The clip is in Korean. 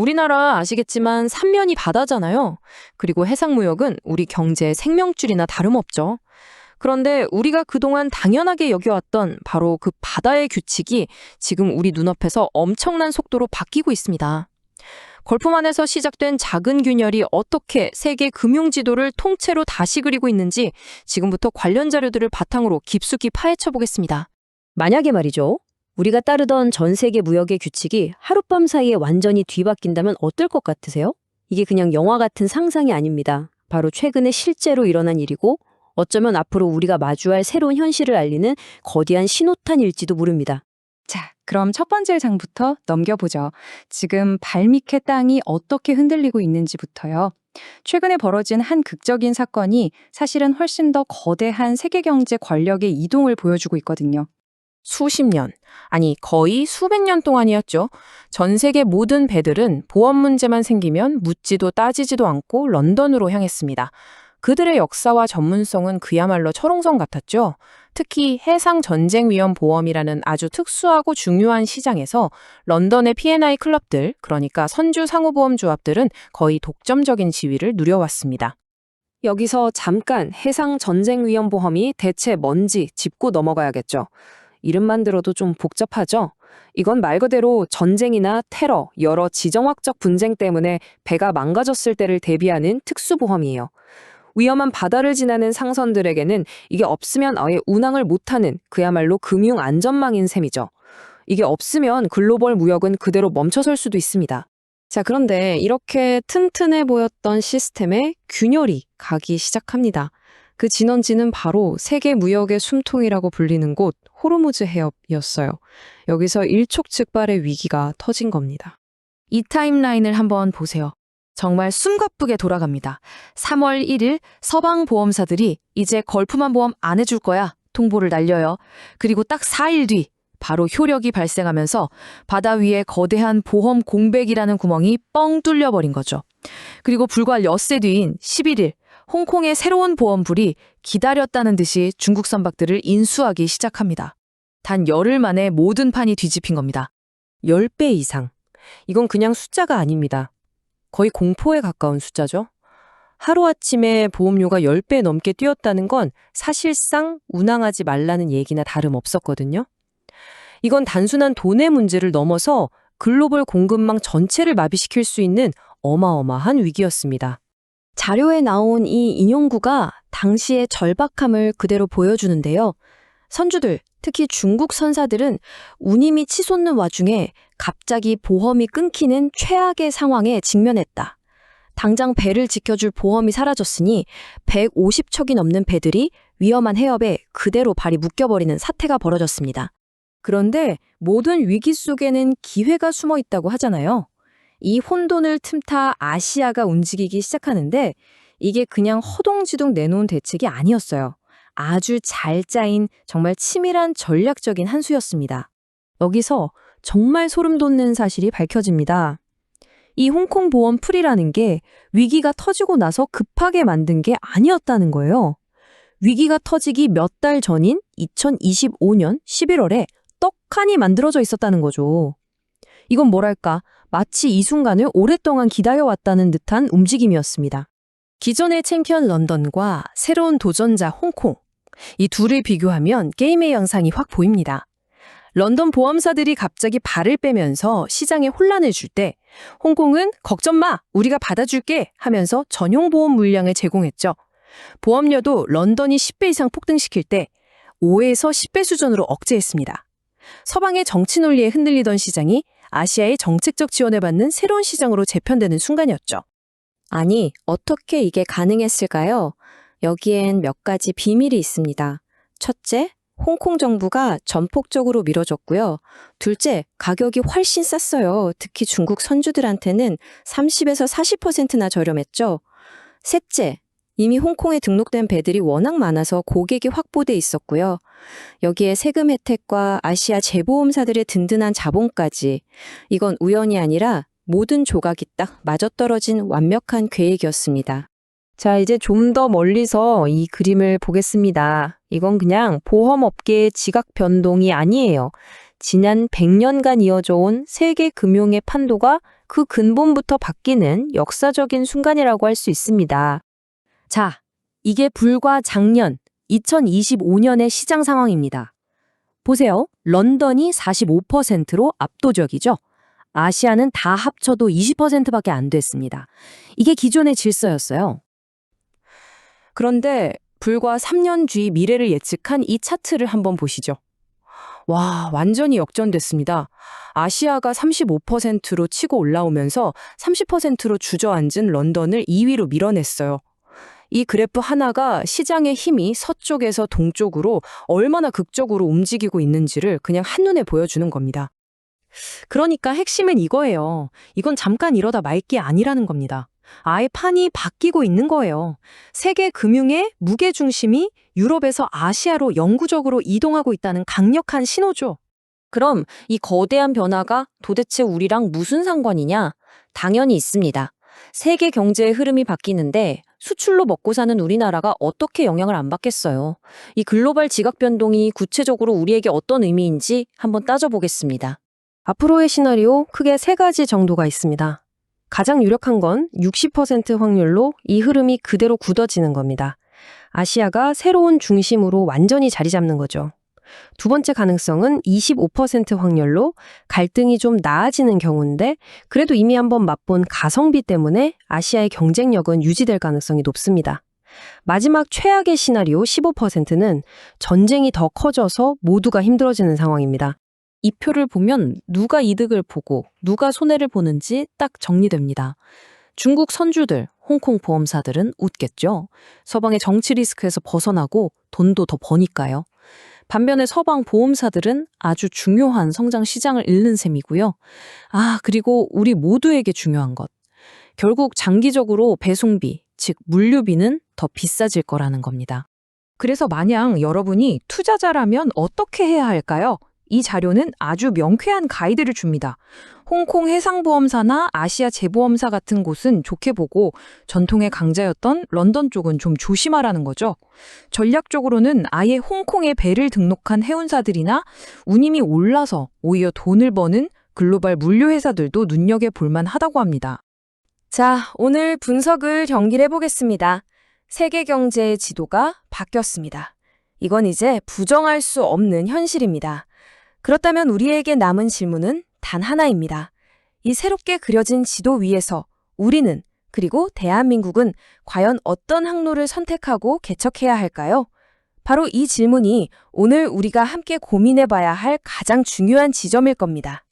우리나라 아시겠지만 삼면이 바다잖아요. 그리고 해상무역은 우리 경제의 생명줄이나 다름없죠. 그런데 우리가 그동안 당연하게 여겨왔던 바로 그 바다의 규칙이 지금 우리 눈앞에서 엄청난 속도로 바뀌고 있습니다. 걸프만에서 시작된 작은 균열이 어떻게 세계 금융 지도를 통째로 다시 그리고 있는지 지금부터 관련 자료들을 바탕으로 깊숙이 파헤쳐 보겠습니다. 만약에 말이죠. 우리가 따르던 전 세계 무역의 규칙이 하룻밤 사이에 완전히 뒤바뀐다면 어떨 것 같으세요? 이게 그냥 영화 같은 상상이 아닙니다. 바로 최근에 실제로 일어난 일이고 어쩌면 앞으로 우리가 마주할 새로운 현실을 알리는 거대한 신호탄일지도 모릅니다. 자, 그럼 첫 번째 장부터 넘겨보죠. 지금 발밑의 땅이 어떻게 흔들리고 있는지부터요. 최근에 벌어진 한 극적인 사건이 사실은 훨씬 더 거대한 세계 경제 권력의 이동을 보여주고 있거든요. 수십 년, 아니 거의 수백 년 동안이었죠. 전 세계 모든 배들은 보험 문제만 생기면 묻지도 따지지도 않고 런던으로 향했습니다. 그들의 역사와 전문성은 그야말로 철옹성 같았죠. 특히 해상전쟁위험보험이라는 아주 특수하고 중요한 시장에서 런던의 P&I 클럽들, 그러니까 선주 상호보험조합들은 거의 독점적인 지위를 누려왔습니다. 여기서 잠깐 해상전쟁위험보험이 대체 뭔지 짚고 넘어가야겠죠. 이름만 들어도 좀 복잡하죠? 이건 말 그대로 전쟁이나 테러, 여러 지정학적 분쟁 때문에 배가 망가졌을 때를 대비하는 특수보험이에요. 위험한 바다를 지나는 상선들에게는 이게 없으면 아예 운항을 못하는 그야말로 금융 안전망인 셈이죠. 이게 없으면 글로벌 무역은 그대로 멈춰설 수도 있습니다. 자, 그런데 이렇게 튼튼해 보였던 시스템에 균열이 가기 시작합니다. 그 진원지는 바로 세계 무역의 숨통이라고 불리는 곳 호르무즈 해협이었어요. 여기서 일촉즉발의 위기가 터진 겁니다. 이 타임라인을 한번 보세요. 정말 숨가쁘게 돌아갑니다. 3월 1일 서방 보험사들이 이제 걸프만 보험 안 해줄 거야 통보를 날려요. 그리고 딱 4일 뒤 바로 효력이 발생하면서 바다 위에 거대한 보험 공백이라는 구멍이 뻥 뚫려버린 거죠. 그리고 불과 엿새 뒤인 11일 홍콩의 새로운 보험불이 기다렸다는 듯이 중국 선박들을 인수하기 시작합니다. 단 열흘 만에 모든 판이 뒤집힌 겁니다. 10배 이상. 이건 그냥 숫자가 아닙니다. 거의 공포에 가까운 숫자죠. 하루아침에 보험료가 10배 넘게 뛰었다는 건 사실상 운항하지 말라는 얘기나 다름없었거든요. 이건 단순한 돈의 문제를 넘어서 글로벌 공급망 전체를 마비시킬 수 있는 어마어마한 위기였습니다. 자료에 나온 이 인용구가 당시의 절박함을 그대로 보여주는데요. 선주들, 특히 중국 선사들은 운임이 치솟는 와중에 갑자기 보험이 끊기는 최악의 상황에 직면했다. 당장 배를 지켜줄 보험이 사라졌으니 150척이 넘는 배들이 위험한 해협에 그대로 발이 묶여버리는 사태가 벌어졌습니다. 그런데 모든 위기 속에는 기회가 숨어 있다고 하잖아요. 이 혼돈을 틈타 아시아가 움직이기 시작하는데 이게 그냥 허둥지둥 내놓은 대책이 아니었어요. 아주 잘 짜인 정말 치밀한 전략적인 한 수였습니다. 여기서 정말 소름 돋는 사실이 밝혀집니다. 이 홍콩 보험 풀이라는 게 위기가 터지고 나서 급하게 만든 게 아니었다는 거예요. 위기가 터지기 몇 달 전인 2025년 11월에 떡하니 만들어져 있었다는 거죠. 이건 뭐랄까, 마치 이 순간을 오랫동안 기다려왔다는 듯한 움직임이었습니다. 기존의 챔피언 런던과 새로운 도전자 홍콩. 이 둘을 비교하면 게임의 양상이 확 보입니다. 런던 보험사들이 갑자기 발을 빼면서 시장에 혼란을 줄 때 홍콩은 걱정 마, 우리가 받아줄게 하면서 전용 보험 물량을 제공했죠. 보험료도 런던이 10배 이상 폭등시킬 때 5에서 10배 수준으로 억제했습니다. 서방의 정치 논리에 흔들리던 시장이 아시아의 정책적 지원을 받는 새로운 시장으로 재편되는 순간이었죠. 아니, 어떻게 이게 가능했을까요? 여기엔 몇 가지 비밀이 있습니다. 첫째, 홍콩 정부가 전폭적으로 밀어줬고요. 둘째, 가격이 훨씬 쌌어요. 특히 중국 선주들한테는 30에서 40%나 저렴했죠. 셋째, 이미 홍콩에 등록된 배들이 워낙 많아서 고객이 확보돼 있었고요. 여기에 세금 혜택과 아시아 재보험사들의 든든한 자본까지. 이건 우연이 아니라 모든 조각이 딱 맞아떨어진 완벽한 계획이었습니다. 자, 이제 좀 더 멀리서 이 그림을 보겠습니다. 이건 그냥 보험업계의 지각 변동이 아니에요. 지난 100년간 이어져 온 세계 금융의 판도가 그 근본부터 바뀌는 역사적인 순간이라고 할 수 있습니다. 자, 이게 불과 작년 2025년의 시장 상황입니다. 보세요. 런던이 45%로 압도적이죠. 아시아는 다 합쳐도 20%밖에 안 됐습니다. 이게 기존의 질서였어요. 그런데 불과 3년 뒤 미래를 예측한 이 차트를 한번 보시죠. 와, 완전히 역전됐습니다. 아시아가 35%로 치고 올라오면서 30%로 주저앉은 런던을 2위로 밀어냈어요. 이 그래프 하나가 시장의 힘이 서쪽에서 동쪽으로 얼마나 극적으로 움직이고 있는지를 그냥 한눈에 보여주는 겁니다. 그러니까 핵심은 이거예요. 이건 잠깐 이러다 말 게 아니라는 겁니다. 아예 판이 바뀌고 있는 거예요. 세계 금융의 무게중심이 유럽에서 아시아로 영구적으로 이동하고 있다는 강력한 신호죠. 그럼 이 거대한 변화가 도대체 우리랑 무슨 상관이냐? 당연히 있습니다. 세계 경제의 흐름이 바뀌는데 수출로 먹고 사는 우리나라가 어떻게 영향을 안 받겠어요? 이 글로벌 지각 변동이 구체적으로 우리에게 어떤 의미인지 한번 따져보겠습니다. 앞으로의 시나리오 크게 세 가지 정도가 있습니다. 가장 유력한 건 60% 확률로 이 흐름이 그대로 굳어지는 겁니다. 아시아가 새로운 중심으로 완전히 자리 잡는 거죠. 두 번째 가능성은 25% 확률로 갈등이 좀 나아지는 경우인데 그래도 이미 한번 맛본 가성비 때문에 아시아의 경쟁력은 유지될 가능성이 높습니다. 마지막 최악의 시나리오 15%는 전쟁이 더 커져서 모두가 힘들어지는 상황입니다. 이 표를 보면 누가 이득을 보고 누가 손해를 보는지 딱 정리됩니다. 중국 선주들, 홍콩 보험사들은 웃겠죠. 서방의 정치 리스크에서 벗어나고 돈도 더 버니까요. 반면에 서방 보험사들은 아주 중요한 성장 시장을 잃는 셈이고요. 그리고 우리 모두에게 중요한 것. 결국 장기적으로 배송비, 즉 물류비는 더 비싸질 거라는 겁니다. 그래서 만약 여러분이 투자자라면 어떻게 해야 할까요? 이 자료는 아주 명쾌한 가이드를 줍니다. 홍콩 해상보험사나 아시아 재보험사 같은 곳은 좋게 보고 전통의 강자였던 런던 쪽은 좀 조심하라는 거죠. 전략적으로는 아예 홍콩에 배를 등록한 해운사들이나 운임이 올라서 오히려 돈을 버는 글로벌 물류회사들도 눈여겨볼 만하다고 합니다. 자, 오늘 분석을 정리해 보겠습니다. 세계 경제의 지도가 바뀌었습니다. 이건 이제 부정할 수 없는 현실입니다. 그렇다면 우리에게 남은 질문은 단 하나입니다. 이 새롭게 그려진 지도 위에서 우리는 그리고 대한민국은 과연 어떤 항로를 선택하고 개척해야 할까요? 바로 이 질문이 오늘 우리가 함께 고민해봐야 할 가장 중요한 지점일 겁니다.